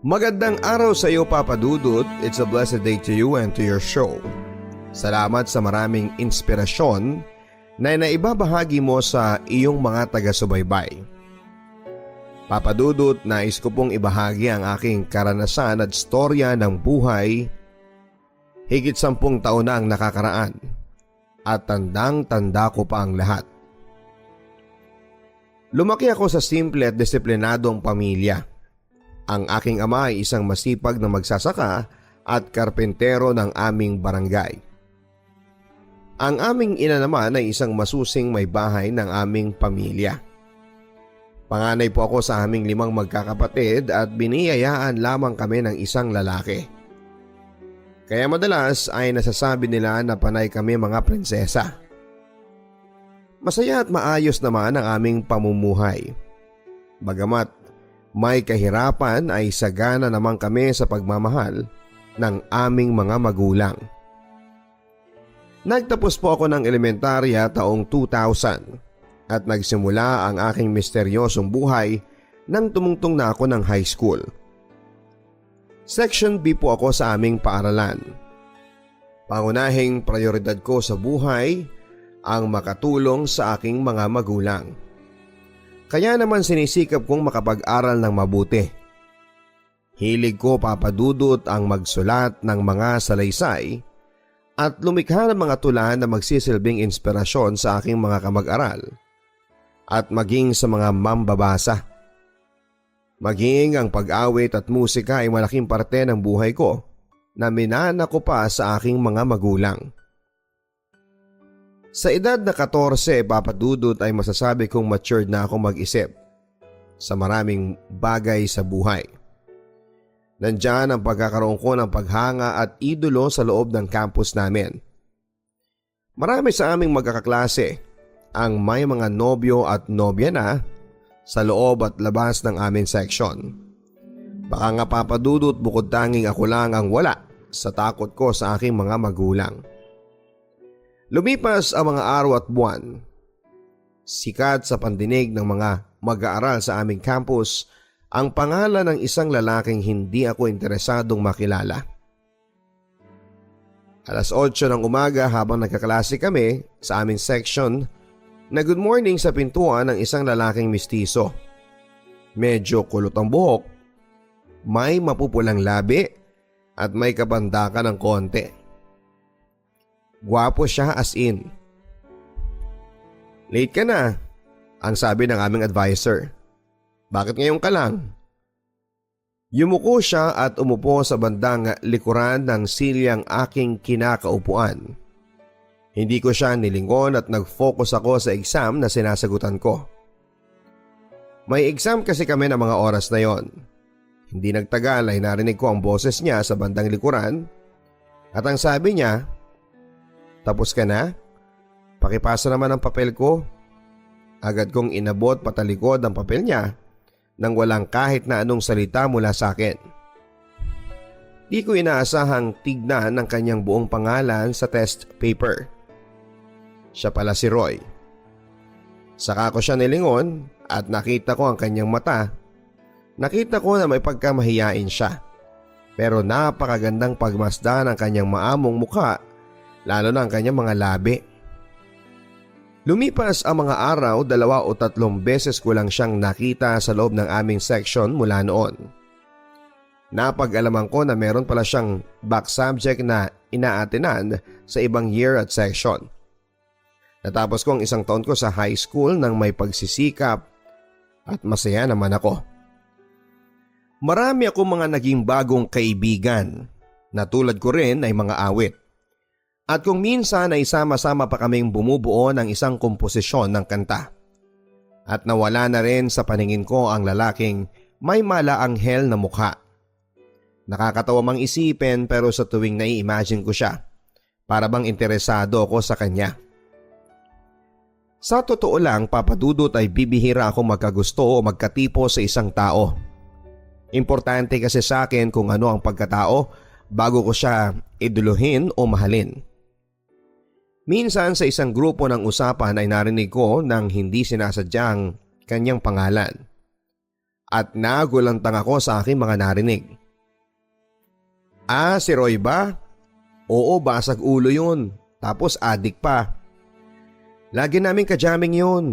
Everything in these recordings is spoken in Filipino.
Magandang araw sa iyo, Papa Dudut. It's a blessed day to you and to your show. Salamat sa maraming inspirasyon na naibabahagi mo sa iyong mga taga-subaybay. Papa Dudut, nais ko pong ibahagi ang aking karanasan at storya ng buhay. Higit 10 taon na ang nakakaraan at tandang-tanda ko pa ang lahat. Lumaki ako sa simple at disiplinadong pamilya. Ang aking ama ay isang masipag na magsasaka at karpentero ng aming barangay. Ang aming ina naman ay isang masusing may bahay ng aming pamilya. Panganay po ako sa aming 5 magkakapatid at biniyayaan lamang kami ng isang lalaki. Kaya madalas ay nasasabi nila na panay kami mga prinsesa. Masaya at maayos naman ang aming pamumuhay. Bagamat may kahirapan ay sagana naman kami sa pagmamahal ng aming mga magulang. Nagtapos po ako ng elementarya taong 2000 at nagsimula ang aking misteryosong buhay nang tumungtong na ako ng high school. Section B po ako sa aming paaralan. Pangunahing prioridad ko sa buhay ang makatulong sa aking mga magulang. Kaya naman sinisikap kong makapag-aral ng mabuti. Hilig ko, Papa Dudut, ang magsulat ng mga salaysay at lumikha ng mga tula na magsisilbing inspirasyon sa aking mga kamag-aral at maging sa mga mambabasa. Maging ang pag-awit at musika ay malaking parte ng buhay ko na minana ko pa sa aking mga magulang. Sa edad na 14, Papa Dudut, ay masasabi kong matured na ako mag-isip sa maraming bagay sa buhay. Nandyan ang pagkakaroon ko ng paghanga at idolo sa loob ng campus namin. Marami sa aming magkakaklase ang may mga nobyo at nobya na sa loob at labas ng aming section. Baka nga, Papa Dudut, bukod tanging ako lang ang wala sa takot ko sa aking mga magulang. Lumipas ang mga araw at buwan. Sikat sa pandinig ng mga mag-aaral sa aming campus ang pangalan ng isang lalaking hindi ako interesadong makilala. Alas 8 ng umaga habang nagkaklase kami sa aming section, na good morning sa pintuan ng isang lalaking mistiso. Medyo kulot ang buhok, may mapupulang labi at may kabandakan ng konti. Gwapo siya as in. Late ka na, ang sabi ng aming advisor. Bakit ngayon ka lang? Yumuko siya at umupo sa bandang likuran ng silyang aking kinakaupuan. Hindi ko siya nilingon at nag-focus ako sa exam na sinasagutan ko. May exam kasi kami ng mga oras na yon. Hindi nagtagal ay narinig ko ang boses niya sa bandang likuran at ang sabi niya, "Tapos ka na? Pakipasa naman ang papel ko." Agad kong inabot patalikod ang papel niya nang walang kahit na anong salita mula sa akin. Di ko inaasahang tignan ang kanyang buong pangalan sa test paper. Siya pala si Roy. Saka ko siya nilingon at nakita ko ang kanyang mata. Nakita ko na may pagkamahiyain siya, pero napakagandang pagmasdan ang kanyang maamong mukha, lalo na ang kanyang mga labi. Lumipas ang mga araw, 2 o 3 beses ko lang siyang nakita sa loob ng aming section mula noon. Napag-alaman ko na meron pala siyang back subject na inaatenan sa ibang year at section. Natapos ko ang 1 taon ko sa high school nang may pagsisikap at masaya naman ako. Marami akong mga naging bagong kaibigan na tulad ko rin ay mga awit. At kung minsan ay sama-sama pa kaming bumubuo ng isang komposisyon ng kanta. At nawala na rin sa paningin ko ang lalaking may malaanghel na mukha. Nakakatawa mang isipin pero sa tuwing nai-imagine ko siya, para bang interesado ako sa kanya. Sa totoo lang, Papa Dudut, ay bibihira akong magkagusto o magkatipo sa isang tao. Importante kasi sa akin kung ano ang pagkatao bago ko siya iduluhin o mahalin. Minsan sa isang grupo ng usapan ay narinig ko nang hindi sinasadyang kanyang pangalan. At nagulantang ako sa aking mga narinig. Ah, si Roy ba? Oo, basag ulo yun. Tapos adik pa. Lagi namin kajaming yun.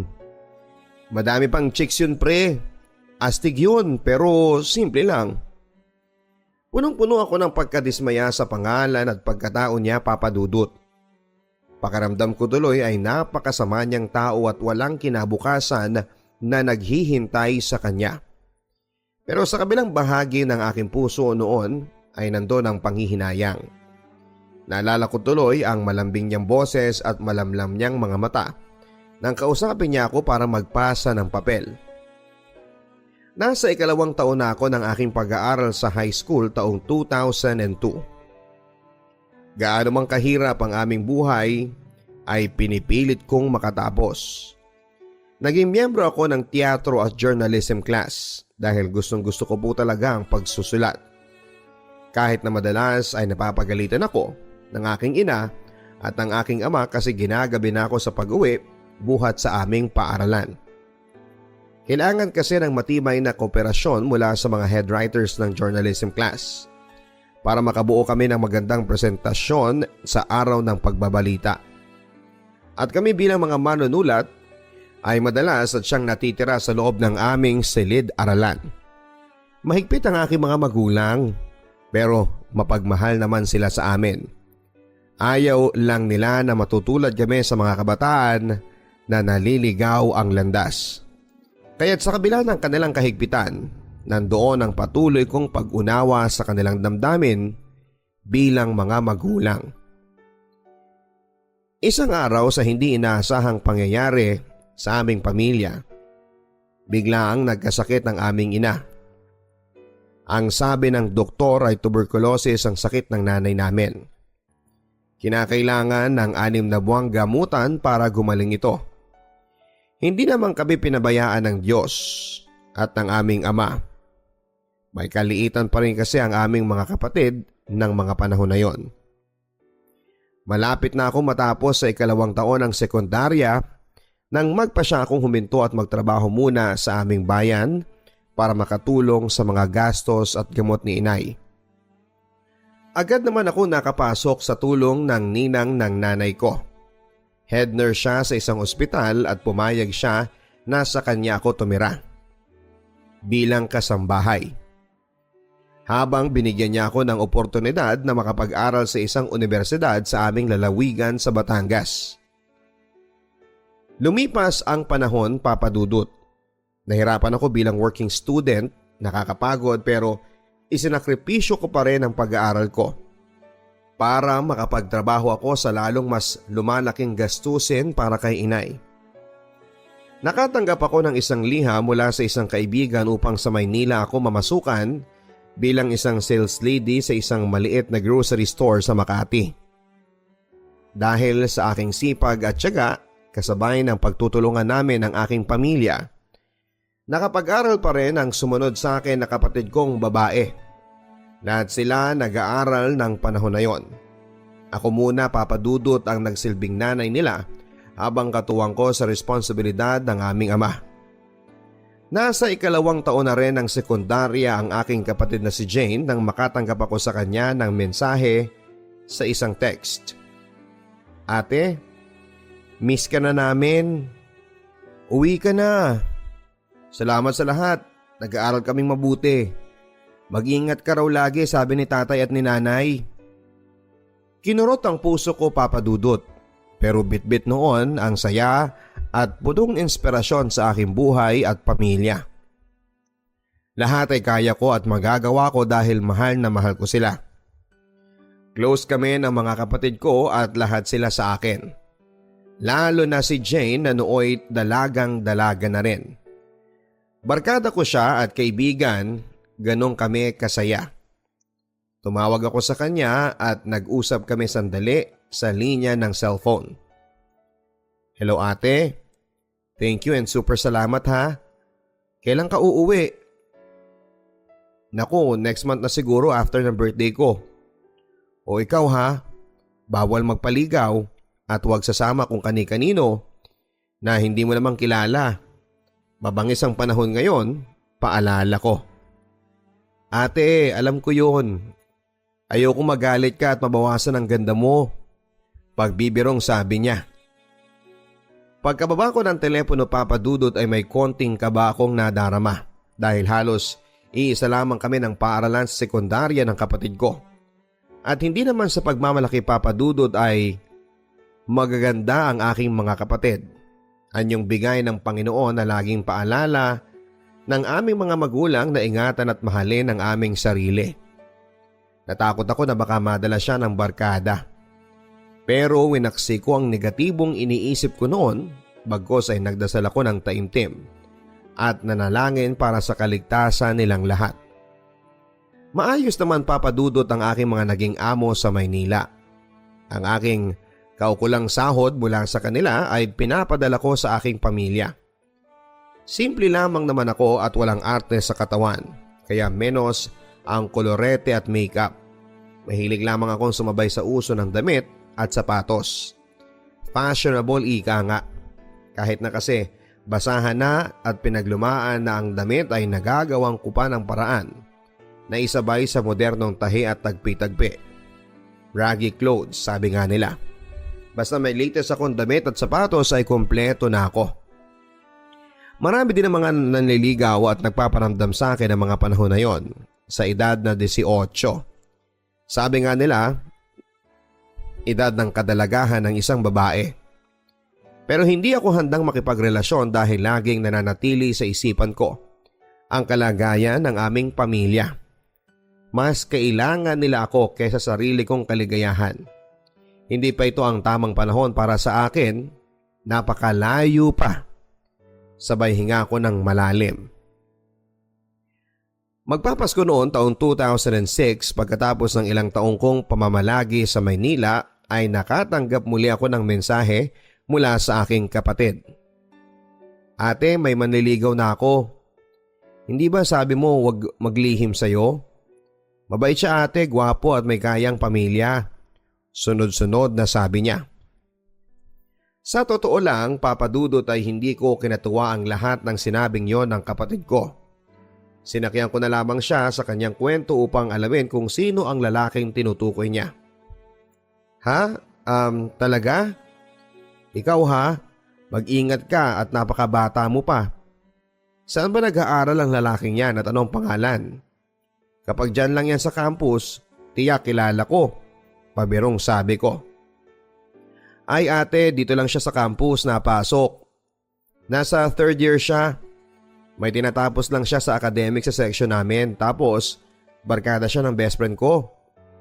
Madami pang chicks yun pre. Astig yun pero simple lang. Punong-puno ako ng pagkadismaya sa pangalan at pagkatao niya Papa Dudut. Pakaramdam ko tuloy ay napakasama niyang tao at walang kinabukasan na naghihintay sa kanya. Pero sa kabilang bahagi ng aking puso noon ay nandoon ang panghihinayang. Naalala ko tuloy ang malambing niyang boses at malamlam niyang mga mata nang kausapin niya ako para magpasa ng papel. Nasa 2 taon na ako ng aking pag-aaral sa high school taong 2002. Gaano mang kahirap ang aming buhay ay pinipilit kong makatapos. Naging miyembro ako ng teatro at journalism class dahil gustong-gusto ko po talaga ang pagsusulat. Kahit na madalas ay napapagalitan ako ng aking ina at ng aking ama kasi ginagabi na ako sa pag-uwi buhat sa aming paaralan. Kailangan kasi ng matibay na kooperasyon mula sa mga head writers ng journalism class para makabuo kami ng magandang presentasyon sa araw ng pagbabalita. At kami bilang mga manunulat ay madalas at siyang natitira sa loob ng aming silid-aralan. Mahigpit ang aking mga magulang pero mapagmahal naman sila sa amin. Ayaw lang nila na matutulad kami sa mga kabataan na naliligaw ang landas. Kaya't sa kabila ng kanilang kahigpitan, nandoon ang patuloy kong pag-unawa sa kanilang damdamin bilang mga magulang. Isang araw sa hindi inaasahang pangyayari sa aming pamilya, biglaang nagkasakit ang aming ina. Ang sabi ng doktor ay tuberculosis ang sakit ng nanay namin. Kinakailangan ng 6 na buwang gamutan para gumaling ito. Hindi naman kami pinabayaan ng Diyos at ng aming ama. May kaliitan pa rin kasi ang aming mga kapatid ng mga panahon na yon. Malapit na akong matapos sa 2 taon ng sekundarya nang magpa siya akong huminto at magtrabaho muna sa aming bayan para makatulong sa mga gastos at gamot ni inay. Agad naman ako nakapasok sa tulong ng ninang ng nanay ko. Head nurse siya sa isang ospital at pumayag siya na sa kanya ako tumira bilang kasambahay. Habang binigyan niya ako ng oportunidad na makapag-aral sa isang universidad sa aming lalawigan sa Batangas. Lumipas ang panahon, Papa Dudut. Nahirapan ako bilang working student, nakakapagod pero isinakripisyo ko pa rin ang pag-aaral ko para makapagtrabaho ako sa lalong mas lumalaking gastusin para kay inay. Nakatanggap ako ng isang liham mula sa isang kaibigan upang sa Maynila ako mamasukan bilang isang sales lady sa isang maliit na grocery store sa Makati. Dahil sa aking sipag at tiyaga, kasabay ng pagtutulungan namin ng aking pamilya, nakapag-aral pa rin ang sumunod sa akin na kapatid kong babae. Lahat sila nag-aaral ng panahon na yon. Ako muna, Papa Dudut, ang nagsilbing nanay nila habang katuwang ko sa responsibilidad ng aming ama. Nasa 2 taon na rin ng sekundarya ang aking kapatid na si Jane nang makatanggap ako sa kanya ng mensahe sa isang text. Ate, miss ka na namin. Uwi ka na. Salamat sa lahat. Nag-aaral kaming mabuti. Mag-ingat ka raw lagi, sabi ni tatay at ni nanay. Kinurot ang puso ko, Papa Dudut. Pero bitbit noon ang saya at putong inspirasyon sa aking buhay at pamilya. Lahat ay kaya ko at magagawa ko dahil mahal na mahal ko sila. Close kami ng mga kapatid ko at lahat sila sa akin. Lalo na si Jane na nooy dalagang-dalaga na rin. Barkada ko siya at kaibigan, ganong kami kasaya. Tumawag ako sa kanya at nag-usap kami sandali sa linya ng cellphone. Hello ate, thank you and super salamat ha. Kailan ka uuwi? Naku, next month na siguro after ng birthday ko. O ikaw ha, bawal magpaligaw at huwag sasama kung kani-kanino na hindi mo namang kilala. Mabangis ang panahon ngayon, paalala ko. Ate, alam ko yun. Ayokong magalit ka at mabawasan ang ganda mo. Pagbibirong sabi niya. Pagkababa ko ng telepono Papa Dudut ay may konting kaba akong nadarama dahil halos iisa lamang kami ng paaralan sa sekundarya ng kapatid ko. At hindi naman sa pagmamalaki Papa Dudut ay magaganda ang aking mga kapatid. Anyong bigay ng Panginoon na laging paalala ng aming mga magulang na ingatan at mahalin ang aming sarili. Natakot ako na baka madala siya ng barkada. Pero winaksi ko ang negatibong iniisip ko noon bagkos ay nagdasal ako ng taimtim at nanalangin para sa kaligtasan nilang lahat. Maayos naman Papa Dudut ang aking mga naging amo sa Maynila. Ang aking kaukulang sahod mula sa kanila ay pinapadala ko sa aking pamilya. Simple lamang naman ako at walang arte sa katawan, kaya menos ang kolorete at makeup. Mahilig lamang akong sumabay sa uso ng damit at sapatos. Fashionable ika nga. Kahit na kasi basahan na at pinaglumaan na ang damit ay nagagawang ko pa ng paraan na isabay sa modernong tahi at tagpi-tagpi. Raggy clothes sabi nga nila. Basta may latest akong damit at sapatos ay kompleto na ako. Marami din ang mga nanliligaw at nagpaparamdam sa akin ng mga panahon na yon sa edad na 18. Sabi nga nila, edad ng kadalagahan ng isang babae. Pero hindi ako handang makipagrelasyon dahil laging nananatili sa isipan ko ang kalagayan ng aming pamilya. Mas kailangan nila ako kaysa sarili kong kaligayahan. Hindi pa ito ang tamang panahon para sa akin, napakalayo pa. Sabay hinga ko ng malalim. Magpapasko noon taong 2006 pagkatapos ng ilang taong kong pamamalagi sa Maynila ay nakatanggap muli ako ng mensahe mula sa aking kapatid. Ate, may manliligaw na ako. Hindi ba sabi mo wag maglihim sa'yo? Mabait siya ate, gwapo at may kayang pamilya. Sunod-sunod na sabi niya. Sa totoo lang, Papa Dudut ay hindi ko kinatuwa ang lahat ng sinabing yon ng kapatid ko. Sinakyan ko na lamang siya sa kanyang kwento upang alamin kung sino ang lalaking tinutukoy niya. Ha? Talaga? Ikaw ha? Mag-ingat ka at napakabata mo pa. Saan ba nag-aaral ang lalaking yan at anong pangalan? Kapag dyan lang yan sa campus, tiyak kilala ko. Pabirong sabi ko. Ay ate, dito lang siya sa campus napasok. Nasa third year siya. May tinatapos lang siya sa academic sa section namin tapos barkada siya ng best friend ko.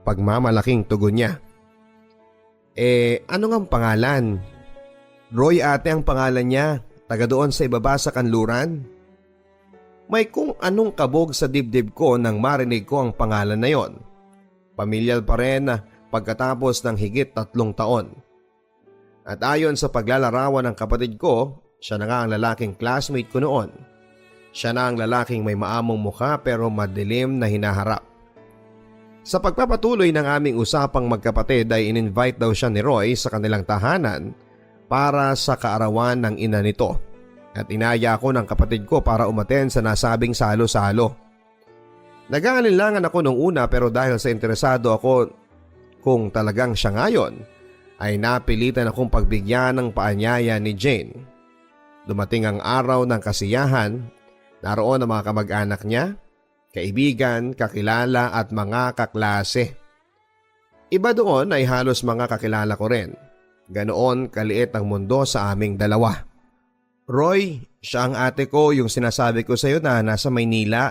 Pagmamalaking tugon niya. Ano ngang pangalan? Roy ate ang pangalan niya, taga doon sa ibaba sa kanluran. May kung anong kabog sa dibdib ko nang marinig ko ang pangalan na yon. Pamilyal pa rin pagkatapos ng higit 3 taon. At ayon sa paglalarawan ng kapatid ko, siya na nga ang lalaking classmate ko noon. Siya na ang lalaking may maamong mukha pero madilim na hinaharap. Sa pagpapatuloy ng aming usapang magkapatid ay in-invite daw siya ni Roy sa kanilang tahanan para sa kaarawan ng ina nito. At inaya ako ng kapatid ko para umaten sa nasabing salo-salo. Nag-aalinlangan ako nung una pero dahil sa interesado ako kung talagang siya ngayon, ay napilitan akong pagbigyan ng paanyaya ni Jane. Dumating ang araw ng kasiyahan, naroon ang mga kamag-anak niya, kaibigan, kakilala at mga kaklase. Iba doon ay halos mga kakilala ko rin. Ganoon kaliit ang mundo sa aming dalawa. Roy, siya ang ate ko yung sinasabi ko sa iyo na nasa Maynila.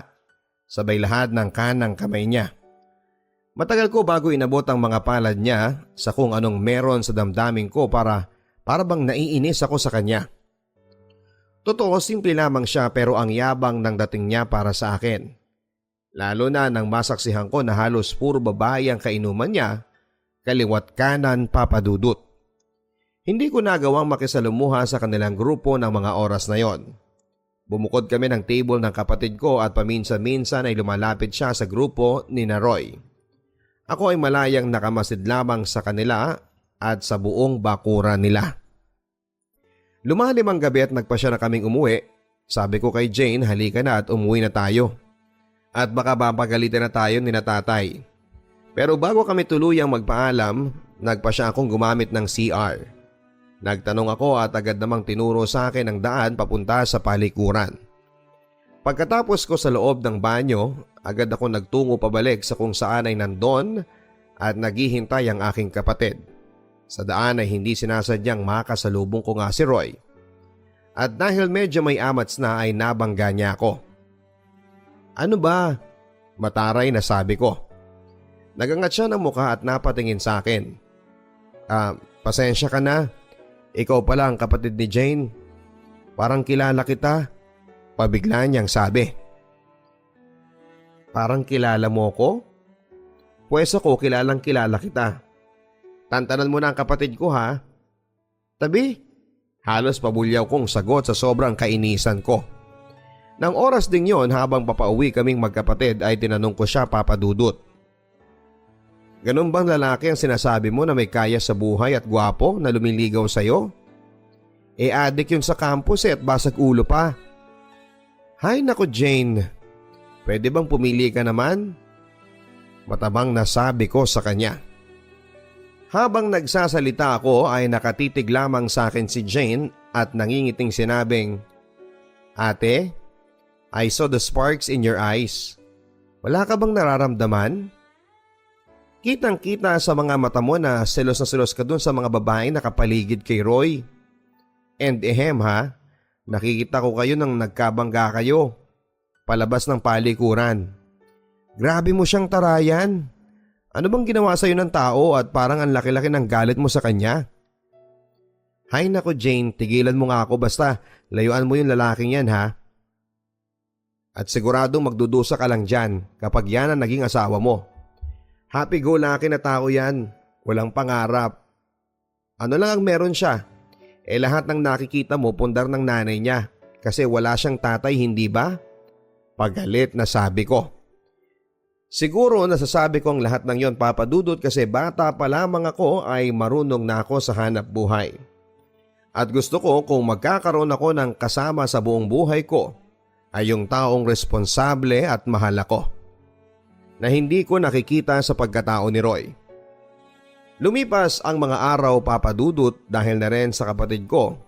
Sabay lahat ng kanang kamay niya. Matagal ko bago inabot ang mga palad niya sa kung anong meron sa damdamin ko para bang naiinis ako sa kanya. Totoo, simple lamang siya pero ang yabang ng dating niya para sa akin. Lalo na nang masaksihan ko na halos puro babae ang kainuman niya, kaliwat kanan Papa Dudut. Hindi ko nagawang makisalumuha sa kanilang grupo ng mga oras na yon. Bumukod kami ng table ng kapatid ko at paminsan-minsan ay lumalapit siya sa grupo ni Roy. Ako ay malayang nakamasid lamang sa kanila at sa buong bakuran nila. Lumalim ang gabi at nagpasya na kaming umuwi. Sabi ko kay Jane, halika na at umuwi na tayo. At baka mapagalitan na tayo ni na tatay. Pero bago kami tuluyang magpaalam, nagpa siya akong gumamit ng CR. Nagtanong ako at agad namang tinuro sa akin ang daan papunta sa palikuran. Pagkatapos ko sa loob ng banyo, agad ako nagtungo pabalik sa kung saan ay nandon at naghihintay ang aking kapatid. Sa daan ay hindi sinasadyang makasalubong ko nga si Roy. At dahil medyo may amats na ay nabangga niya ako. Ano ba? Mataray na sabi ko. Nagangat siya ng mukha at napatingin sa akin. Pasensya ka na. Ikaw pala ang kapatid ni Jane. Parang kilala kita. Pabigla niyang sabi. Parang kilala mo ko? Pwes ako kilalang kilala kita. Tantanan mo na ang kapatid ko ha. Tabi? Halos pabulyaw kong sagot sa sobrang kainisan ko. Nang oras ding yon habang papauwi kaming magkapatid ay tinanong ko siya, Papa Dudut. Ganun bang lalaki ang sinasabi mo na may kaya sa buhay at gwapo na lumiligaw sa'yo? Adik yun sa campus at basag ulo pa. Hay nako Jane, pwede bang pumili ka naman? Matabang nasabi ko sa kanya. Habang nagsasalita ako ay nakatitig lamang sa akin si Jane at nangingiting sinabing, Ate, I saw the sparks in your eyes. Wala ka bang nararamdaman? Kitang-kita sa mga mata mo na selos ka dun sa mga babaeng nakapaligid kay Roy. And ha, nakikita ko kayo nang nagkabangga kayo. Palabas ng palikuran. Grabe mo siyang tarayan. Ano bang ginawa sa'yo ng tao at parang ang laki-laki ng galit mo sa kanya? Hay nako Jane, tigilan mo nga ako basta layuan mo yung lalaking yan ha. At siguradong magdudusa ka lang dyan kapag yan ang naging asawa mo. Happy-go-lucky na tao yan. Walang pangarap. Ano lang ang meron siya? Lahat ng nakikita mo pundar ng nanay niya kasi wala siyang tatay, hindi ba? Pagalit na sabi ko. Siguro nasasabi ko ang lahat ng yon, Papa Dudut, kasi bata pa lamang ako ay marunong na ako sa hanap buhay. At gusto ko kung magkakaroon ako ng kasama sa buong buhay ko ay yung taong responsable at mahal ako. Na hindi ko nakikita sa pagkatao ni Roy. Lumipas ang mga araw, Papa Dudut, dahil na rin sa kapatid ko.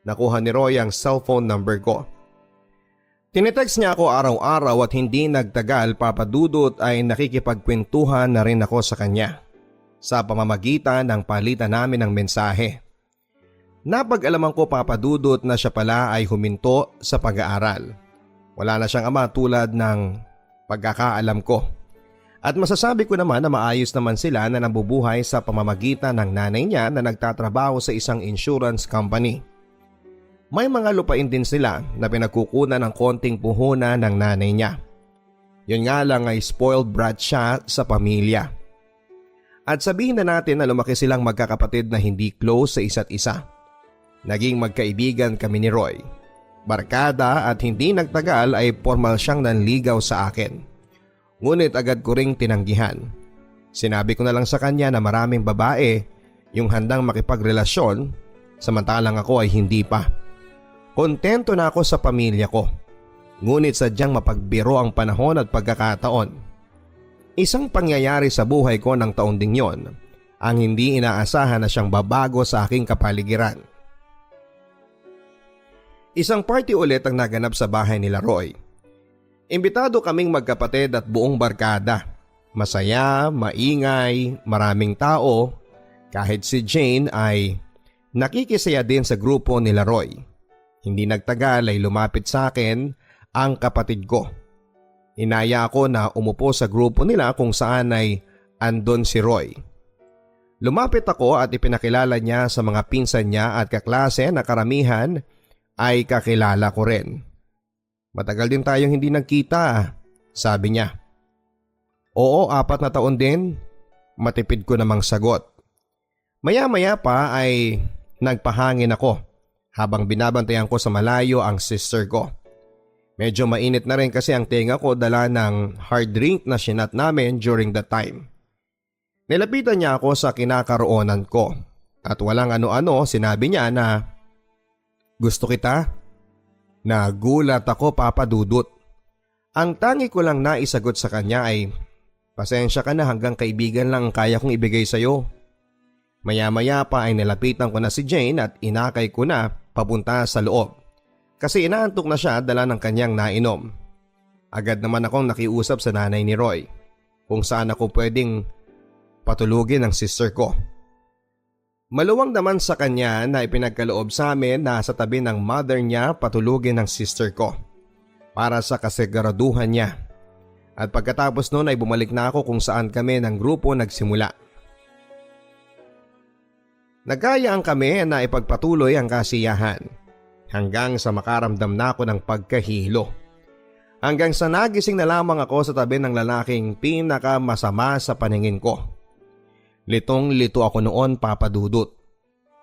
Nakuha ni Roy ang cellphone number ko. Tinitext niya ako araw-araw at hindi nagtagal, Papa Dudut, ay nakikipagkwentuhan na rin ako sa kanya. Sa pamamagitan ng palitan namin ng mensahe. Napag-alaman ko, Papa Dudut, na siya pala ay huminto sa pag-aaral. Wala na siyang ama tulad ng pagkakaalam ko. At masasabi ko naman na maayos naman sila na nabubuhay sa pamamagitan ng nanay niya na nagtatrabaho sa isang insurance company. May mga lupain din sila na pinagkukunan ng konting puhunan ng nanay niya. Yun nga lang ay spoiled brat siya sa pamilya. At sabihin na natin na lumaki silang magkakapatid na hindi close sa isa't isa. Naging magkaibigan kami ni Roy. Barkada at hindi nagtagal ay formal siyang nanligaw sa akin. Ngunit agad ko ring tinanggihan. Sinabi ko na lang sa kanya na maraming babae yung handang makipagrelasyon samantalang ako ay hindi pa. Kontento na ako sa pamilya ko. Ngunit sadyang mapagbiro ang panahon at pagkakataon. Isang pangyayari sa buhay ko ng taon ding yon ang hindi inaasahan na siyang babago sa aking kapaligiran. Isang party ulit ang naganap sa bahay nila Roy. Imbitado kaming magkapatid at buong barkada. Masaya, maingay, maraming tao. Kahit si Jane ay nakikisaya din sa grupo nila Roy. Hindi nagtagal ay lumapit sa akin ang kapatid ko. Inaya ako na umupo sa grupo nila kung saan ay andon si Roy. Lumapit ako at ipinakilala niya sa mga pinsan niya at kaklase na karamihan ay kakilala ko rin. Matagal din tayong hindi nagkita, sabi niya. Oo, 4 na taon din, matipid ko namang sagot. Maya-maya pa ay nagpahangin ako habang binabantayan ko sa malayo ang sister ko. Medyo mainit na rin kasi ang tenga ko dala ng hard drink na sinat namin during that time. Nilapitan niya ako sa kinakaroonan ko at walang ano-ano sinabi niya na gusto kita. Nagulat ako, Papa Dudut. Ang tangi ko lang naisagot sa kanya ay Pasensya ka na, hanggang kaibigan lang ang kaya kong ibigay sa'yo. Maya-maya pa ay nilapitan ko na si Jane at inakay ko na papunta sa loob. Kasi inaantok na siya dala ng kanyang nainom. Agad naman akong nakiusap sa nanay ni Roy kung saan ako pwedeng patulugin ng sister ko. Maluwang naman sa kanya na ipinagkaloob sa amin na sa tabi ng mother niya patulugin ng sister ko para sa kasiguraduhan niya. At pagkatapos noon ay bumalik na ako kung saan kami ng grupo nagsimula. Nagkayaan kami na ipagpatuloy ang kasiyahan hanggang sa makaramdam na ako ng pagkahilo. Hanggang sa nagising na lamang ako sa tabi ng lalaking pinakamasama sa paningin ko. Litong-lito ako noon, Papa Dudut.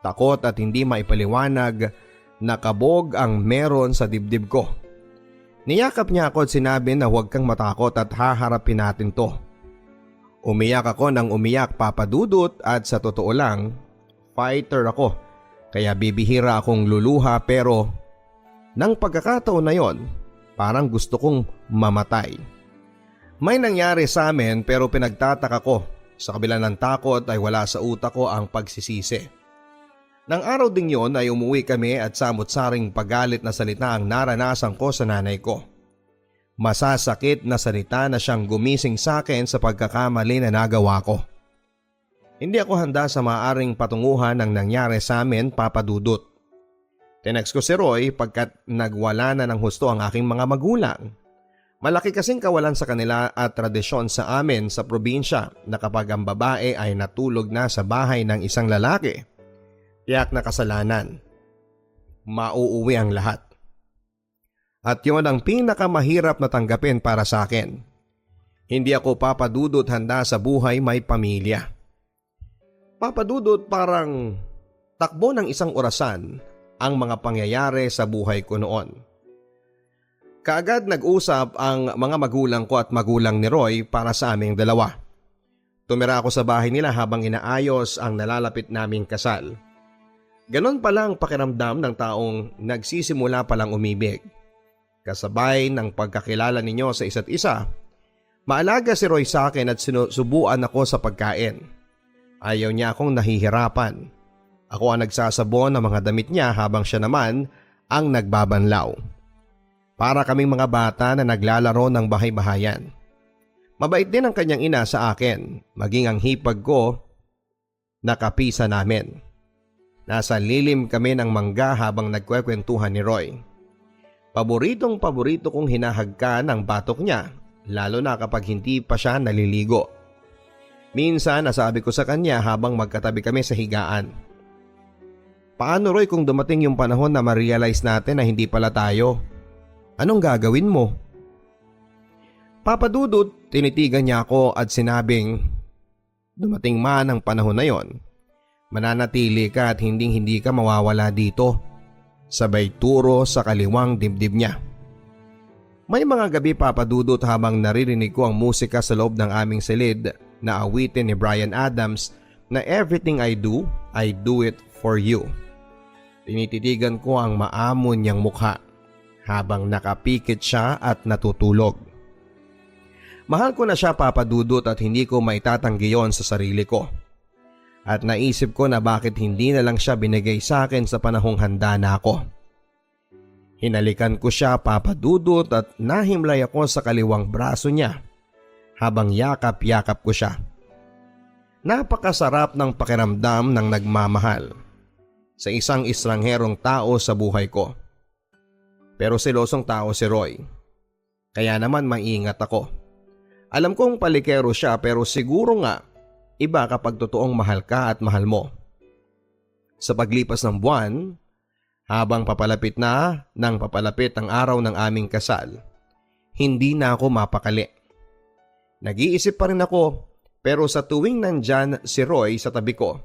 Takot at hindi maipaliwanag na kabog ang meron sa dibdib ko. Niyakap niya ako at sinabi na huwag kang matakot at haharapin natin to. Umiyak ako ng umiyak, Papa Dudut, at sa totoo lang, fighter ako. Kaya bibihira akong luluha, pero nang pagkakataon na yon, parang gusto kong mamatay. May nangyari sa amin pero pinagtataka ko. Sa kabila ng takot ay wala sa utak ko ang pagsisisi. Nang araw ding yon ay umuwi kami at samot-saring pagalit na salita ang naranasan ko sa nanay ko. Masasakit na salita na siyang gumising sa akin sa pagkakamali na nagawa ko. Hindi ako handa sa maaring patunguhan ng nangyari sa amin, Papa Dudut. Tinext ko si Roy pagkat nagwala na ng husto ang aking mga magulang. Malaki kasing kawalan sa kanila at tradisyon sa amin sa probinsya na kapag ang babae ay natulog na sa bahay ng isang lalaki, tiyak na kasalanan. Mauuwi ang lahat. At yun ang pinakamahirap na tanggapin para sa akin. Hindi ako, Papa Dudut, handa sa buhay may pamilya. Papa Dudut, parang takbo ng isang orasan ang mga pangyayari sa buhay ko noon. Kaagad nag-usap ang mga magulang ko at magulang ni Roy para sa aming dalawa. Tumira ako sa bahay nila habang inaayos ang nalalapit naming kasal. Ganon pala ang pakiramdam ng taong nagsisimula palang umibig. Kasabay ng pagkakilala ninyo sa isa't isa, maalaga si Roy sa akin at sinusubuan ako sa pagkain. Ayaw niya akong nahihirapan. Ako ang nagsasabon ng mga damit niya habang siya naman ang nagbabanlaw. Para kaming mga bata na naglalaro ng bahay-bahayan. Mabait din ang kanyang ina sa akin, maging ang hipag ko nakapisa namin. Nasa lilim kami ng mangga habang nagkwekwentuhan ni Roy. Paboritong-paborito kong hinahagkan ang batok niya, lalo na kapag hindi pa siya naliligo. Minsan nasabi ko sa kanya habang magkatabi kami sa higaan. Paano, Roy, kung dumating yung panahon na ma-realize natin na hindi pala tayo? Anong gagawin mo? Papa Dudut, tinitigan niya ako at sinabing, dumating man ang panahon na yon, mananatili ka at hindi ka mawawala dito. Sabay turo sa kaliwang dibdib niya. May mga gabi, Papa Dudut, habang naririnig ko ang musika sa loob ng aming silid na awitin ni Bryan Adams na everything I do it for you. Tinititigan ko ang maamon niyang mukha habang nakapikit siya at natutulog. Mahal ko na siya, Papa Dudut, at hindi ko maitatanggi yon sa sarili ko. At naisip ko na bakit hindi na lang siya binigay sa akin sa panahong handa na ako. Hinalikan ko siya, Papa Dudut, at nahimlay ako sa kaliwang braso niya habang yakap-yakap ko siya. Napakasarap ng pakiramdam ng nagmamahal sa isang estrangherong tao sa buhay ko. Pero selosong tao si Roy. Kaya naman maingat ako. Alam kong palikero siya, pero siguro nga iba kapag totoong mahal ka at mahal mo. Sa paglipas ng buwan, habang papalapit ang araw ng aming kasal, hindi na ako mapakali. Nag-iisip pa rin ako, pero sa tuwing nandyan si Roy sa tabi ko,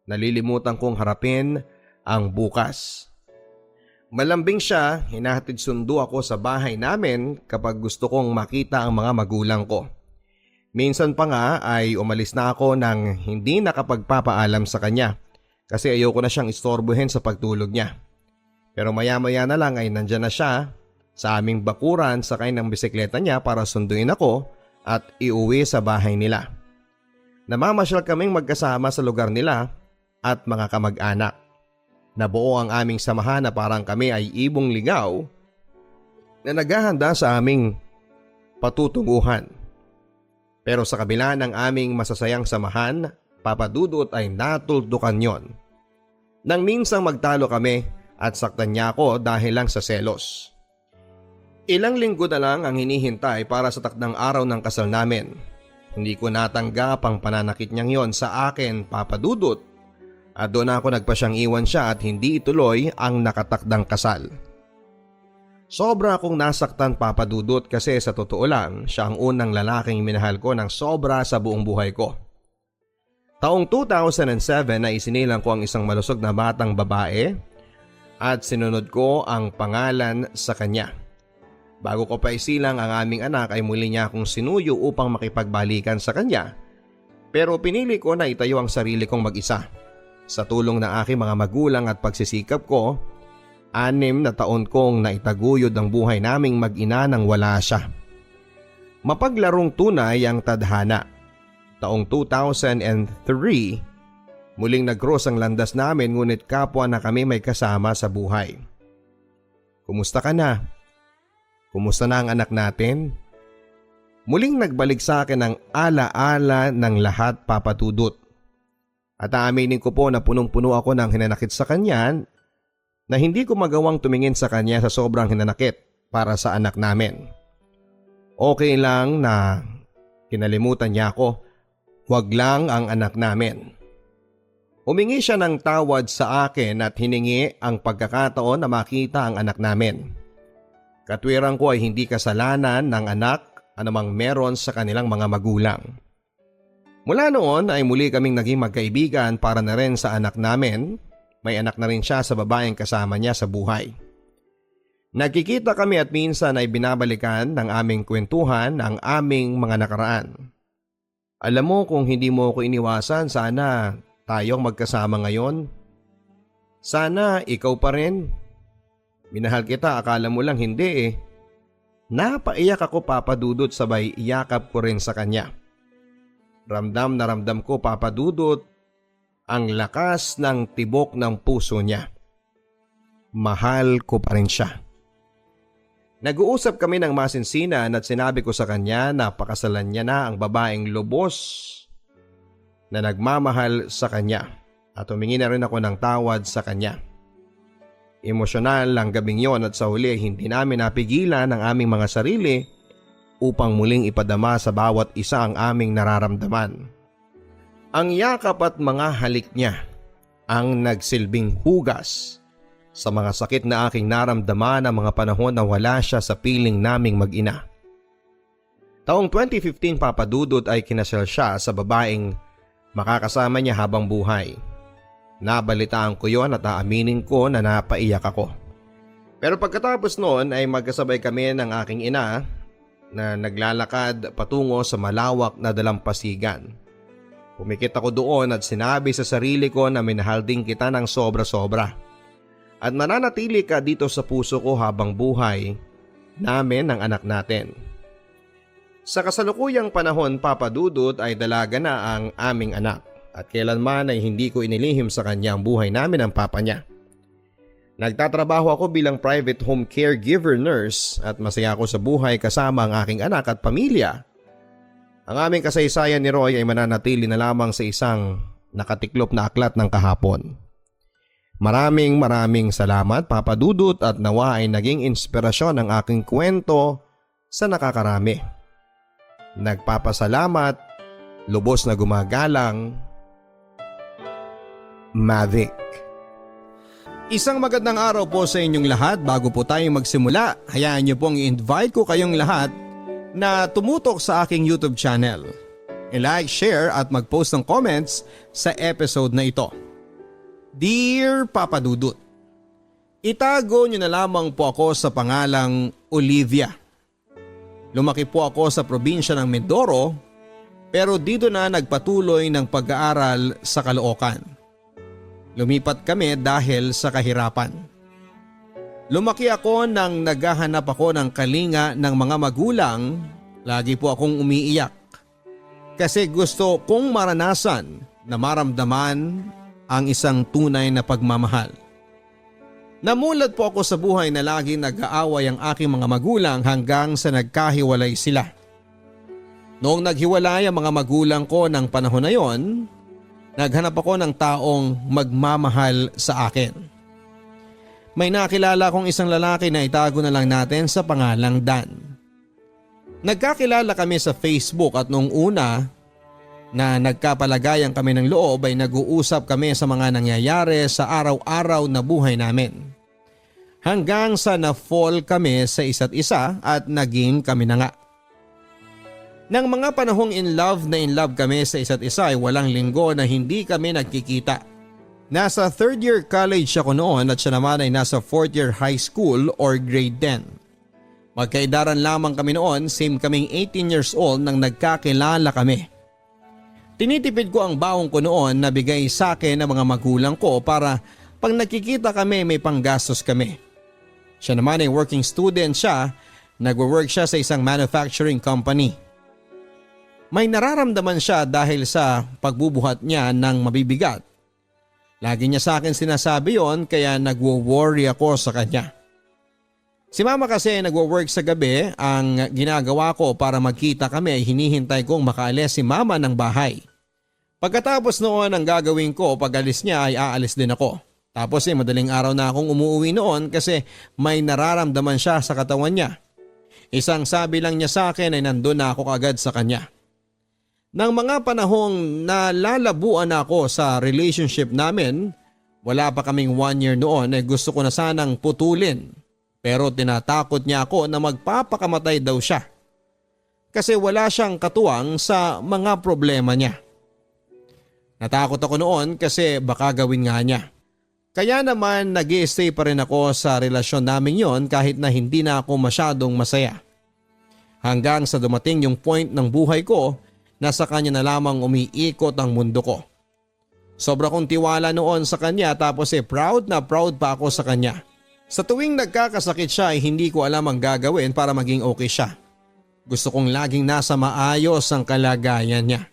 nalilimutan kong harapin ang bukas. Malambing siya, hinahatid sundo ako sa bahay namin kapag gusto kong makita ang mga magulang ko. Minsan pa nga ay umalis na ako nang hindi nakapagpapaalam sa kanya kasi ayoko na siyang istorbohin sa pagtulog niya. Pero maya-maya na lang ay nandyan na siya sa aming bakuran sakay ng bisikleta niya para sunduin ako at iuwi sa bahay nila. Namamasyal kaming magkasama sa lugar nila at mga kamag-anak. Nabuo ang aming samahan na parang kami ay ibong ligaw na naghahanda sa aming patutunguhan. Pero sa kabila ng aming masasayang samahan, Papa Dudut, ay natuldukan yon. Nang minsang magtalo kami at saktan niya ako dahil lang sa selos. Ilang linggo na lang ang hinihintay para sa takdang araw ng kasal namin. Hindi ko natanggap ang pananakit niyang yon sa akin, Papa Dudut, at doon ako nagpasyang iwan siya at hindi ituloy ang nakatakdang kasal. Sobra akong nasaktan, Papa Dudut, kasi sa totoo lang siya ang unang lalaking minahal ko ng sobra sa buong buhay ko. Taong 2007 na isinilang ko ang isang malusog na batang babae at sinunod ko ang pangalan sa kanya. Bago ko pa isilang ang aming anak ay muli niya akong sinuyo upang makipagbalikan sa kanya, pero pinili ko na itayo ang sarili kong mag-isa. Sa tulong ng aking mga magulang at pagsisikap ko, 6 na taon kong naitaguyod ang buhay naming mag-ina nang wala siya. Mapaglarong tunay ang tadhana. Taong 2003, muling nag-cross ang landas namin, ngunit kapwa na kami may kasama sa buhay. Kumusta ka na? Kumusta na ang anak natin? Muling nagbalik sa akin ang ala-ala ng lahat, Papa Dudut. At aaminin ko po na punong-puno ako ng hinanakit sa kanya na hindi ko magawang tumingin sa kanya sa sobrang hinanakit para sa anak namin. Okay lang na kinalimutan niya ako, wag lang ang anak namin. Humingi siya ng tawad sa akin at hiningi ang pagkakataon na makita ang anak namin. Katwiran ko ay hindi kasalanan ng anak anumang meron sa kanilang mga magulang. Mula noon ay muli kaming naging magkaibigan para na rin sa anak namin. May anak na rin siya sa babaeng kasama niya sa buhay. Nagkikita kami at minsan ay binabalikan ng aming kwentuhan ang aming mga nakaraan. Alam mo, kung hindi mo ako iniwasan, sana tayong magkasama ngayon. Sana ikaw pa rin. Minahal kita, akala mo lang hindi eh. Napaiyak ako, Papa Dudut, sabay iyakap ko rin sa kanya. Ramdam na ramdam ko, Papa Dudut, ang lakas ng tibok ng puso niya. Mahal ko pa rin siya. Nag-uusap kami ng masinsinan at sinabi ko sa kanya na pakasalan niya na ang babaeng lubos na nagmamahal sa kanya at humingi na rin ako ng tawad sa kanya. Emosyonal ang gabing yon at sa huli hindi namin napigilan ang aming mga sarili upang muling ipadama sa bawat isa ang aming nararamdaman. Ang yakap at mga halik niya ang nagsilbing hugas sa mga sakit na aking naramdaman ng mga panahon na wala siya sa piling naming mag-ina. Taong 2015, Papa Dudut, ay kinasal siya sa babaeng makakasama niya habang buhay. Nabalitaan ko yon at aaminin ko na napaiyak ako. Pero pagkatapos noon ay magkasabay kami ng aking ina na naglalakad patungo sa malawak na dalampasigan. Pumikit ako doon at sinabi sa sarili ko na minahal din kita ng sobra-sobra. At mananatili ka dito sa puso ko habang buhay namin ng anak natin. Sa kasalukuyang panahon, Papa Dudut, ay dalaga na ang aming anak. At kailanman ay hindi ko inilihim sa kanya ang buhay namin ng papa niya. Nagtatrabaho ako bilang private home caregiver nurse at masaya ako sa buhay kasama ang aking anak at pamilya. Ang aming kasaysayan ni Roy ay mananatili na lamang sa isang nakatiklop na aklat ng kahapon. Maraming salamat, Papa Dudut, at nawa ay naging inspirasyon ang aking kwento sa nakakarami. Nagpapasalamat, lubos na gumagalang, Mavic. Isang magandang araw po sa inyong lahat. Bago po tayo magsimula, hayaan niyo pong i-invite ko kayong lahat na tumutok sa aking YouTube channel. I-like, share at mag-post ng comments sa episode na ito. Dear Papa Dudut, itago niyo na lamang po ako sa pangalang Olivia. Lumaki po ako sa probinsya ng Mindoro, pero dito na nagpatuloy ng pag-aaral sa Caloocan. Lumipat kami dahil sa kahirapan. Lumaki ako nang naghahanap ako ng kalinga ng mga magulang Lagi po akong umiiyak kasi gusto kong maranasan na maramdaman ang isang tunay na pagmamahal. Namulat po ako sa buhay na laging nag-aaway ang aking mga magulang hanggang sa nagkahiwalay sila. Noong naghiwalay ang mga magulang ko ng panahon na yon, naghanap ako ng taong magmamahal sa akin. May nakilala kong isang lalaki na itago na lang natin sa pangalang Dan. Nagkakilala kami sa Facebook at noong una na nagkapalagayan kami ng loob ay nag-uusap kami sa mga nangyayari sa araw-araw na buhay namin. Hanggang sa na-fall kami sa isa't isa at naging kami na nga. Nang mga panahong in love kami sa isa't isa ay walang linggo na hindi kami nagkikita. Nasa 3rd year college ako noon at siya naman ay nasa 4th year high school or grade 10. Magkaidaran lamang kami noon, same kaming 18 years old nang nagkakilala kami. Tinitipid ko ang baong ko noon na bigay sa akin ng mga magulang ko para pag nagkikita kami may panggastos kami. Siya naman ay working student siya, nagwo-work siya sa isang manufacturing company. May nararamdaman siya dahil sa pagbubuhat niya ng mabibigat. Lagi niya sa akin sinasabi yon kaya nagwo-worry ako sa kanya. Si mama kasi nagwo-work sa gabi, ang ginagawa ko para magkita kami ay hinihintay kong makaalis si mama ng bahay. Pagkatapos noon ang gagawin ko pag alis niya ay aalis din ako. Tapos madaling araw na akong umuwi noon kasi may nararamdaman siya sa katawan niya. Isang sabi lang niya sa akin ay nandun na ako kaagad sa kanya. Nang mga panahong nalalabuan ako sa relationship namin, wala pa kaming 1 year noon ay gusto ko na sanang putulin. Pero tinatakot niya ako na magpapakamatay daw siya. Kasi wala siyang katuwang sa mga problema niya. Natakot ako noon kasi baka gawin nga niya. Kaya naman nag-i-stay pa rin ako sa relasyon namin yon kahit na hindi na ako masyadong masaya. Hanggang sa dumating yung point ng buhay ko na sa kanya na lamang umiikot ang mundo ko. Sobra kong tiwala noon sa kanya tapos proud na proud pa ako sa kanya. Sa tuwing nagkakasakit siya ay hindi ko alam ang gagawin para maging okay siya. Gusto kong laging nasa maayos ang kalagayan niya.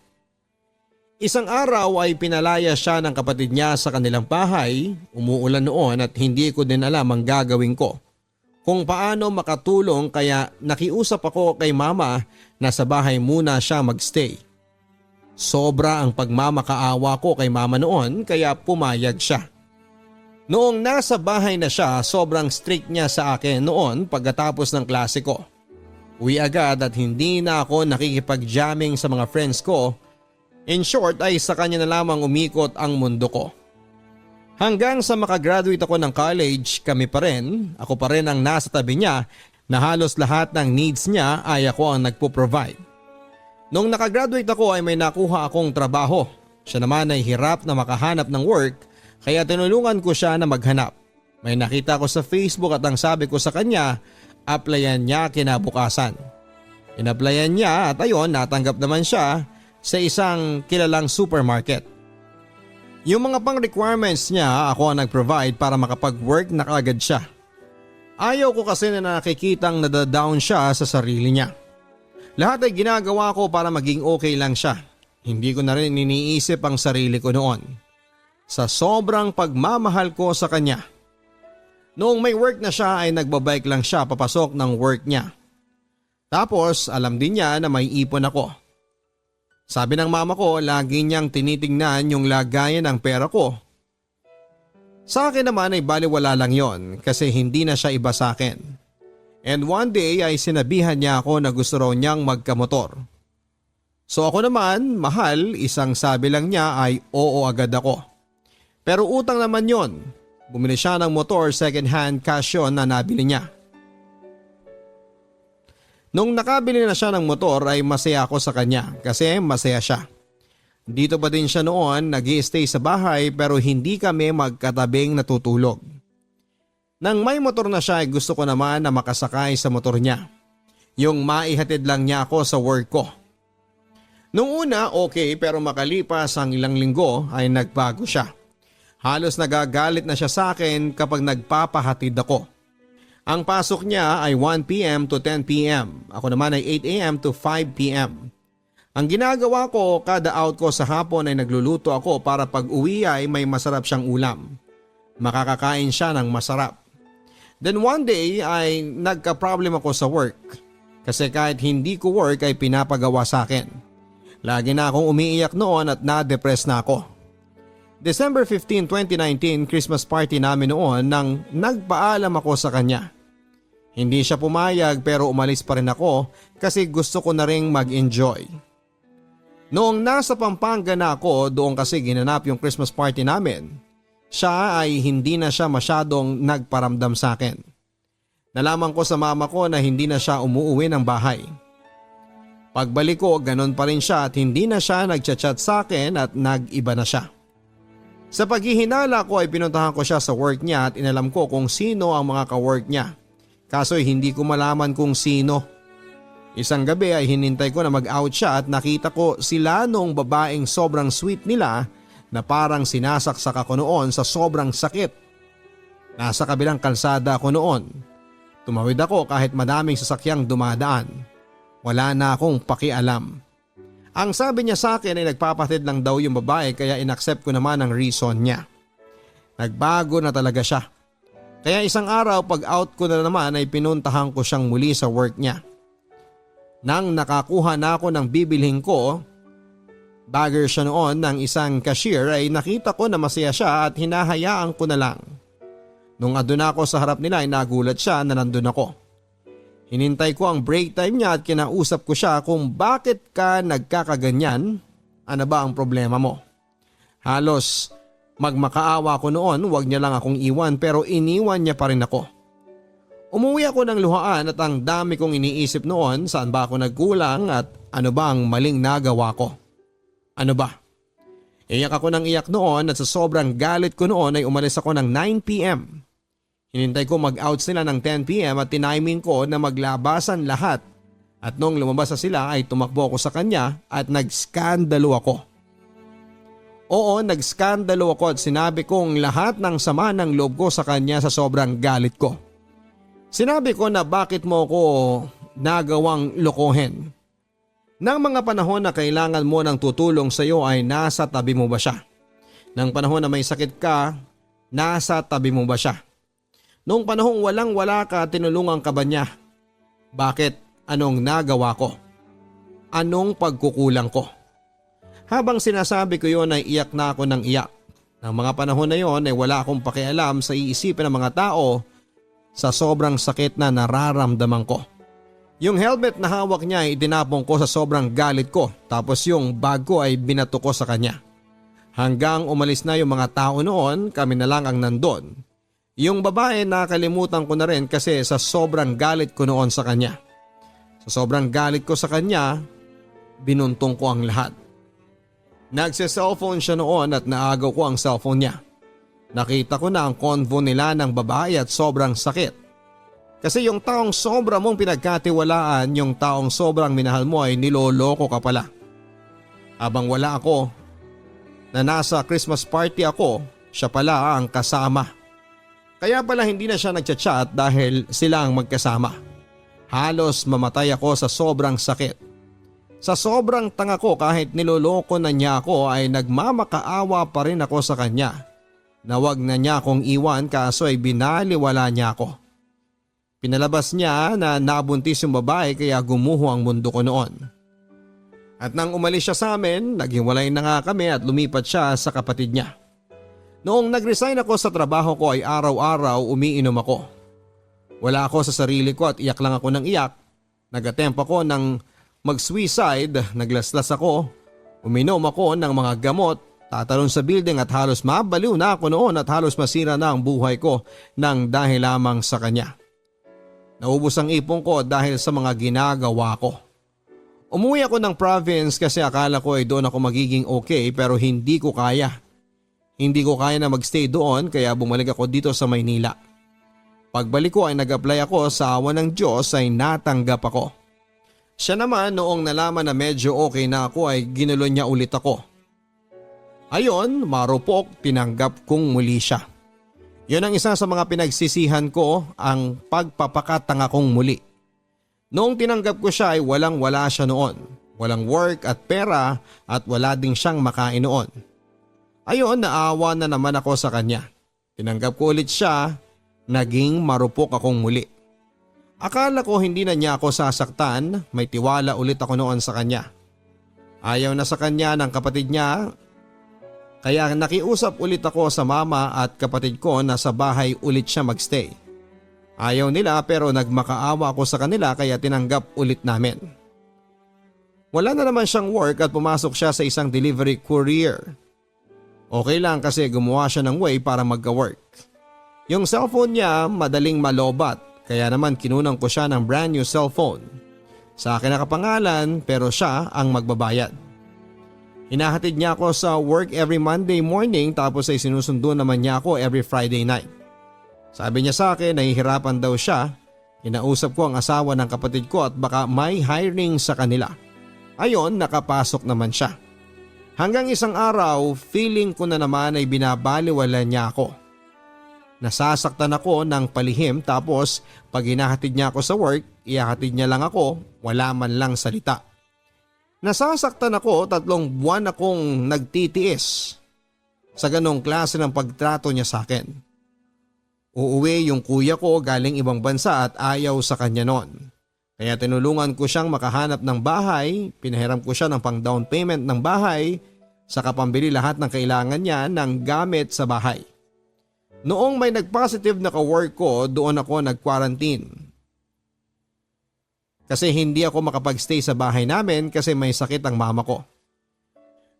Isang araw ay pinalaya siya ng kapatid niya sa kanilang bahay, umuulan noon at hindi ko din alam ang gagawin ko. Kung paano makatulong kaya nakiusap ako kay mama na sa bahay muna siya magstay. Sobra ang pagmamakaawa ko kay mama noon kaya pumayag siya. Noong nasa bahay na siya, sobrang strict niya sa akin noon pagkatapos ng klase ko. Uwi agad at hindi na ako nakikipag-jamming sa mga friends ko. In short ay sa kanya na lamang umikot ang mundo ko. Hanggang sa makagraduate ako ng college, ako pa rin ang nasa tabi niya na halos lahat ng needs niya ay ako ang nagpo-provide. Nung nakagraduate ako ay may nakuha akong trabaho. Siya naman ay hirap na makahanap ng work kaya tinulungan ko siya na maghanap. May nakita ko sa Facebook at ang sabi ko sa kanya, applyan niya kinabukasan. Inaplayan niya at ayon natanggap naman siya sa isang kilalang supermarket. Yung mga pang requirements niya ako ang nag-provide para makapag-work na kaagad siya. Ayaw ko kasi na nakikitang nadadown siya sa sarili niya. Lahat ay ginagawa ko para maging okay lang siya. Hindi ko na rin iniisip ang sarili ko noon. Sa sobrang pagmamahal ko sa kanya. Noong may work na siya ay nagbabike lang siya papasok ng work niya. Tapos alam din niya na may ipon ako. Sabi ng mama ko, lagi niyang tinitingnan yung lagayan ng pera ko. Sa akin naman ay baliwala lang yon kasi hindi na siya iba sa akin. And one day ay sinabihan niya ako na gusto raw niyang magkamotor. So ako naman, mahal, isang sabi lang niya ay oo agad ako. Pero utang naman yon. Bumili siya ng motor second hand cash yun na nabili niya. Nung nakabili na siya ng motor ay masaya ako sa kanya kasi masaya siya. Dito pa din siya noon nag-i-stay sa bahay pero hindi kami magkatabing natutulog. Nang may motor na siya ay gusto ko naman na makasakay sa motor niya. Yung maihatid lang niya ako sa work ko. Nung una okay pero makalipas ang ilang linggo ay nagbago siya. Halos nagagalit na siya sa akin kapag nagpapahatid ako. Ang pasok niya ay 1 p.m. to 10 p.m. Ako naman ay 8 a.m. to 5 p.m. Ang ginagawa ko kada out ko sa hapon ay nagluluto ako para pag uwi ay may masarap siyang ulam. Makakakain siya ng masarap. Then one day ay nagka-problem ako sa work. Kasi kahit hindi ko work ay pinapagawa sa akin. Lagi na akong umiiyak noon at na-depress na ako. December 15, 2019, Christmas party namin noon nang nagpaalam ako sa kanya. Hindi siya pumayag pero umalis pa rin ako kasi gusto ko na ring mag-enjoy. Noong nasa Pampanga na ako, doon kasi ginanap yung Christmas party namin. Siya ay hindi na siya masyadong nagparamdam sa akin. Nalaman ko sa mama ko na hindi na siya umuuwi ng bahay. Pagbalik ko, ganon pa rin siya at hindi na siya nagchat-chat sa akin at nag-iba na siya. Sa paghihinala ko ay pinuntahan ko siya sa work niya at inalam ko kung sino ang mga ka-work niya. Kaso hindi ko malaman kung sino. Isang gabi ay hinintay ko na mag-out siya at nakita ko sila noong babaeng sobrang sweet nila na parang sinasaksak ako noon sa sobrang sakit. Nasa kabilang kalsada ako noon. Tumawid ako kahit madaming sasakyang dumadaan. Wala na akong pakialam. Ang sabi niya sa akin ay nagpapatid lang daw yung babae kaya inaccept ko naman ang reason niya. Nagbago na talaga siya. Kaya isang araw pag out ko na naman ay pinuntahan ko siyang muli sa work niya. Nang nakakuha na ako ng bibilhin ko, bagger siya noon ng isang cashier ay nakita ko na masaya siya at hinahayaan ko na lang. Nung andun ako sa harap nila ay nagulat siya na nandun ako. Hinintay ko ang break time niya at kinausap ko siya kung bakit ka nagkakaganyan, ano ba ang problema mo. Halos magmakaawa ko noon, wag niya lang akong iwan pero iniwan niya pa rin ako. Umuwi ako ng luhaan at ang dami kong iniisip noon saan ba ako nagkulang at ano ba ang maling nagawa ko. Ano ba? Iyak ako ng iyak noon at sa sobrang galit ko noon ay umalis ako ng 9 p.m. Hinintay ko mag-out sila ng 10 p.m. at tiniming ko na maglabasan lahat at nung lumabas na sila ay tumakbo ako sa kanya at nagskandalo ako. Oo, nagskandalo ako at sinabi kong lahat ng sama ng loob ko sa kanya sa sobrang galit ko. Sinabi ko na bakit mo ko nagawang lokohin. Nang mga panahon na kailangan mo ng tutulong sa iyo ay nasa tabi mo ba siya? Nang panahon na may sakit ka, nasa tabi mo ba siya? Noong panahong walang-wala ka, tinulungan ka ba niya? Bakit? Anong nagawa ko? Anong pagkukulang ko? Habang sinasabi ko yon ay iyak na ako ng iyak. Nang mga panahon na yon ay wala akong pakialam sa iisipin ng mga tao sa sobrang sakit na nararamdaman ko. Yung helmet na hawak niya ay itinapon ko sa sobrang galit ko tapos yung bag ko ay binato ko sa kanya. Hanggang umalis na yung mga tao noon, kami na lang ang nandun. Yung babae nakalimutan ko na rin kasi sa sobrang galit ko noon sa kanya. Sa sobrang galit ko sa kanya, binuntong ko ang lahat. Nagse-cellphone siya noon at naagaw ko ang cellphone niya. Nakita ko na ang convo nila ng babae at sobrang sakit. Kasi yung taong sobra mong pinagkatiwalaan, yung taong sobrang minahal mo ay niloloko ka pala. Habang wala ako, na nasa Christmas party ako, siya pala ang kasama. Kaya pala hindi na siya nagchat-chat dahil sila ang magkasama. Halos mamatay ako sa sobrang sakit. Sa sobrang tanga ko kahit niloloko na niya ako ay nagmamakaawa pa rin ako sa kanya. Na wag na niya akong iwan kaso ay binaliwala niya ako. Pinalabas niya na nabuntis yung babae kaya gumuho ang mundo ko noon. At nang umalis siya sa amin, naghiwalay na nga kami at lumipat siya sa kapatid niya. Noong nag-resign ako sa trabaho ko ay araw-araw umiinom ako. Wala ako sa sarili ko at iyak lang ako ng iyak. Nag-attempt ako ng mag-suicide, naglaslas ako, uminom ako ng mga gamot, tatalon sa building at halos mabaliw na ako noon at halos masira na ang buhay ko nang dahil lamang sa kanya. Naubos ang ipon ko dahil sa mga ginagawa ko. Umuwi ako ng province kasi akala ko ay doon ako magiging okay pero hindi ko kaya. Hindi ko kaya na magstay doon kaya bumalik ako dito sa Maynila. Pagbalik ko ay nag-apply ako sa awa ng Diyos ay natanggap ako. Siya naman noong nalaman na medyo okay na ako ay ginulo niya ulit ako. Ayon, marupok, tinanggap kong muli siya. Yun ang isa sa mga pinagsisihan ko, ang pagpapakatanga kong muli. Noong tinanggap ko siya ay walang-wala siya noon. Walang work at pera at wala ding siyang makain noon. Ayon, naawa na naman ako sa kanya. Tinanggap ko ulit siya, naging marupok akong muli. Akala ko hindi na niya ako sasaktan, may tiwala ulit ako noon sa kanya. Ayaw na sa kanya ng kapatid niya, kaya nakiusap ulit ako sa mama at kapatid ko na sa bahay ulit siya magstay. Ayaw nila pero nagmakaawa ako sa kanila kaya tinanggap ulit namin. Wala na naman siyang work at pumasok siya sa isang delivery courier. Okay lang kasi gumawa siya ng way para magka-work. Yung cellphone niya madaling malobat kaya naman kinunan ko siya ng brand new cellphone. Sa akin nakapangalan pero siya ang magbabayad. Hinahatid niya ako sa work every Monday morning tapos ay sinusundo naman niya ako every Friday night. Sabi niya sa akin nahihirapan daw siya, kinausap ko ang asawa ng kapatid ko at baka may hiring sa kanila. Ayon, nakapasok naman siya. Hanggang isang araw, feeling ko na naman ay binabaliwala niya ako. Nasasaktan ako ng palihim tapos pag hinahatid niya ako sa work, ihahatid niya lang ako, wala man lang salita. Nasasaktan ako, 3 buwan akong nagtitiis sa ganong klase ng pagtrato niya sa akin. Uuwi yung kuya ko galing ibang bansa at ayaw sa kanya noon. Kaya tinulungan ko siyang makahanap ng bahay, pinahiram ko siya ng pang down payment ng bahay, saka pambili lahat ng kailangan niya ng gamit sa bahay. Noong may nag-positive na ka-work ko, doon ako nag-quarantine. Kasi hindi ako makapag-stay sa bahay namin kasi may sakit ang mama ko.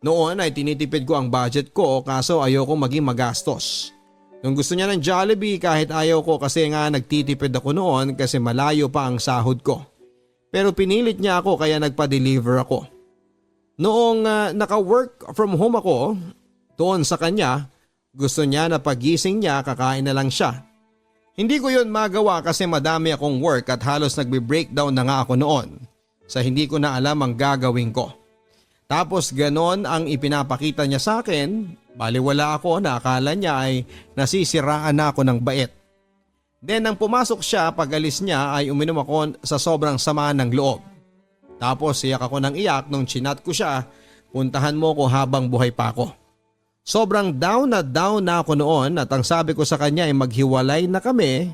Noon ay tinitipid ko ang budget ko kaso ayoko maging magastos. Nung gusto niya ng Jollibee kahit ayaw ko kasi nga nagtitipid ako noon kasi malayo pa ang sahod ko. Pero pinilit niya ako kaya nagpa-deliver ako. Noong naka-work from home ako, doon sa kanya, gusto niya na pagising niya kakain na lang siya. Hindi ko yun magawa kasi madami akong work at halos nagbe-breakdown na nga ako noon sa hindi ko na alam ang gagawin ko. Tapos ganon ang ipinapakita niya sa akin, baliwala ako na akala niya ay nasisiraan na ako ng bait. Then nang pumasok siya pag-alis niya ay uminom ako sa sobrang sama ng loob. Tapos iyak ako ng iyak nung chinat ko siya, puntahan mo ko habang buhay pa ako. Sobrang down na ako noon at ang sabi ko sa kanya ay maghiwalay na kami,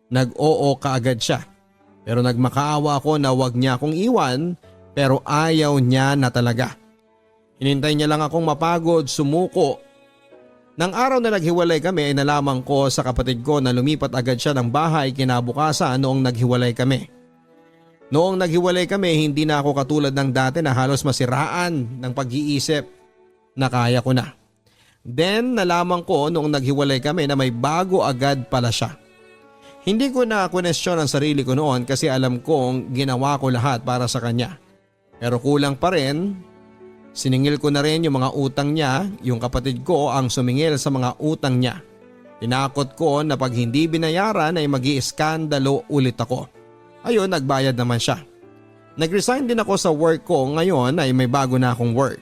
nag-oo kaagad siya. Pero nagmakaawa ako na wag niya akong iwan pero ayaw niya na talaga. Hinintay niya lang akong mapagod, sumuko. Nang araw na naghiwalay kami ay nalaman ko sa kapatid ko na lumipat agad siya ng bahay kinabukasan noong naghiwalay kami. Noong naghiwalay kami hindi na ako katulad ng dati na halos masiraan ng pag-iisip na kaya ko na. Then nalaman ko noong naghiwalay kami na may bago agad pala siya. Hindi ko na question ang sarili ko noon kasi alam kong ginawa ko lahat para sa kanya. Pero kulang pa rin, siningil ko na rin yung mga utang niya, yung kapatid ko ang sumingil sa mga utang niya. Tinakot ko na pag hindi binayaran ay mag-iiskandalo ulit ako. Ayun, nagbayad naman siya. Nag-resign din ako sa work ko, ngayon ay may bago na akong work.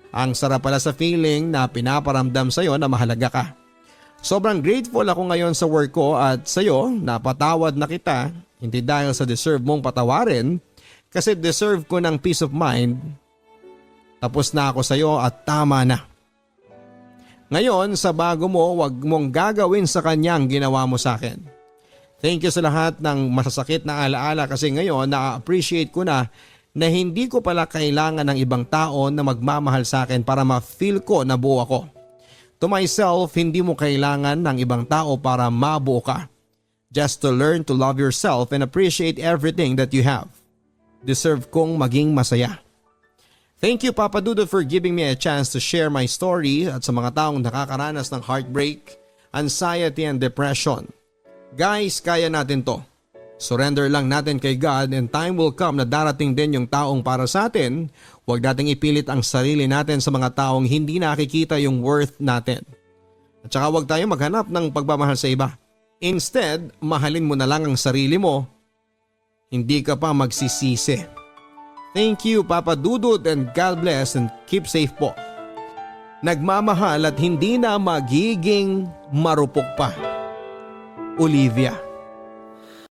Ang sarap pala sa feeling na pinaparamdam sa'yo na mahalaga ka. Sobrang grateful ako ngayon sa work ko at sa'yo napatawad na kita, hindi dahil sa deserve mong patawarin kasi deserve ko ng peace of mind. Tapos na ako sa'yo at tama na. Ngayon sa bago mo, wag mong gagawin sa kanya ang ginawa mo sa akin. Thank you sa lahat ng masasakit na alaala kasi ngayon na-appreciate ko na hindi ko pala kailangan ng ibang tao na magmamahal sa akin para ma-feel ko na buo ako. To myself, hindi mo kailangan ng ibang tao para mabuo ka. Just to learn to love yourself and appreciate everything that you have. Deserve kong maging masaya. Thank you Papa Dudut for giving me a chance to share my story at sa mga taong nakakaranas ng heartbreak, anxiety and depression. Guys, kaya natin to. Surrender lang natin kay God and time will come na darating din yung taong para sa atin. Huwag nating ipilit ang sarili natin sa mga taong hindi nakikita yung worth natin. At saka huwag tayo maghanap ng pagmamahal sa iba. Instead, mahalin mo na lang ang sarili mo. Hindi ka pa magsisisi. Thank you Papa Dudut and God bless and keep safe po. Nagmamahal at hindi na magiging marupok pa. Olivia.